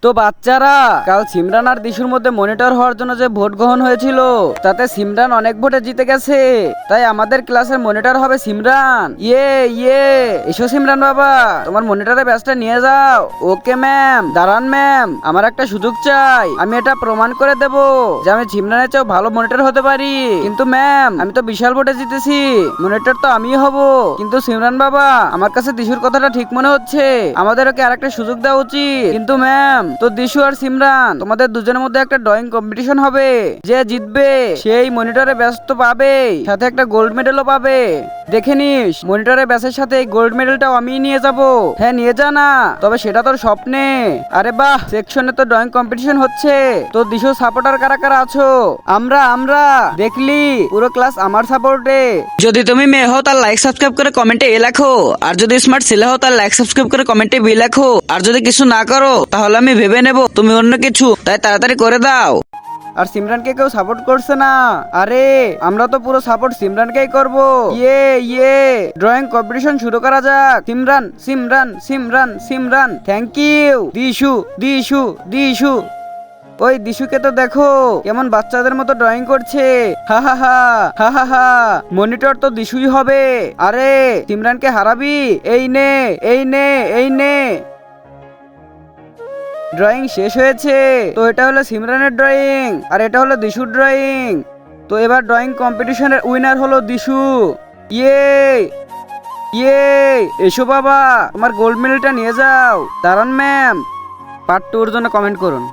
তো বাচ্চারা, কাল সিমরান আর দিশুর মধ্যে মনিটর হওয়ার জন্য যে ভোট গ্রহণ হয়েছিল তাতে সিমরান অনেক ভোটে জিতে গেছে। তাই আমাদের ক্লাসের মনিটর হবে সিমরান। ইয়ে এসো সিমরান বাবা, তোমার মনিটরের ব্যাচটা নিয়ে যাও। Okay ma'am. দাঁড়ান ম্যাম, আমার একটা সুযোগ চাই। আমি এটা প্রমাণ করে দেব যে আমি সিমরানের চেয়েও ভালো মনিটর হতে পারি। কিন্তু ম্যাম, আমি তো বিশাল ভোটে জিতেছি, মনিটর তো আমিই হব। কিন্তু সিমরান বাবা, আমার কাছে দিশুর কথাটা ঠিক মনে হচ্ছে, আমাদের ওকে আরেকটা সুযোগ দেওয়া উচিত। কিন্তু ম্যাম, তো দিশু আর সিমরান তোমাদের দুজনের মধ্যে একটা ড্রয়িং কম্পিটিশন হবে। যে জিতবে সেই মনিটরে ব্যস্ত পাবে, সাথে একটা গোল্ড মেডেলও পাবে। দেখে নিস, মনিটরের ব্যাসের সাথে এই গোল্ড মেডেলটাও আমি নিয়ে যাব। হ্যাঁ নিয়ে যা না, তবে সেটা তোর স্বপ্নে। আরে বাহ, সেকশনে তো ড্রয়িং কম্পিটিশন হচ্ছে। তো দিশু সাপোর্টার কারা কারা আছো? আমরা দেখলি পুরো ক্লাস আমার সাপোর্টে। যদি তুমি মেয়ে হও তার লাইক সাবস্ক্রাইব করে কমেন্টে এ লেখো, আর যদি স্মার্ট ছেলে হও তার লাইক সাবস্ক্রাইব করে কমেন্টে বি লেখো। আর যদি কিছু না করো তাহলে আমি ভেবে নেব তুমি অন্য কিছু, তাই তাড়াতাড়ি করে দাও। আর সিমরানকে কেউ সাপোর্ট করছে না। আরে আমরা তো পুরো সাপোর্ট সিমরানকেই করব। ইয়ে ড্রয়িং কম্পিটিশন শুরু করা যাক। Simran Simran Simran Simran, thank you. দিশু দিশু দিশু, ওই দিশুকে তো দেখো কেমন বাচ্চাদের মতো ড্রয়িং করছে। হা হা হা হা হা হা, মনিটর তো দিশুই হবে। আরে সিমরানকে হারাবি? এই নে এই নে এই নে। ড্রয়িং শেষ হয়েছে। তো এটা হলো সিমরানের ড্রয়িং আর এটা হলো দিশুর ড্রয়িং। তো এবার ড্রয়িং কম্পিটিশনের উইনার হলো দিশু। ইয়ে ইয়ে, এসো বাবা, তোমার গোল্ড মেডেলটা নিয়ে যাও। দাঁড়ান ম্যাম, পার্ট 2 এর জন্য কমেন্ট করুন।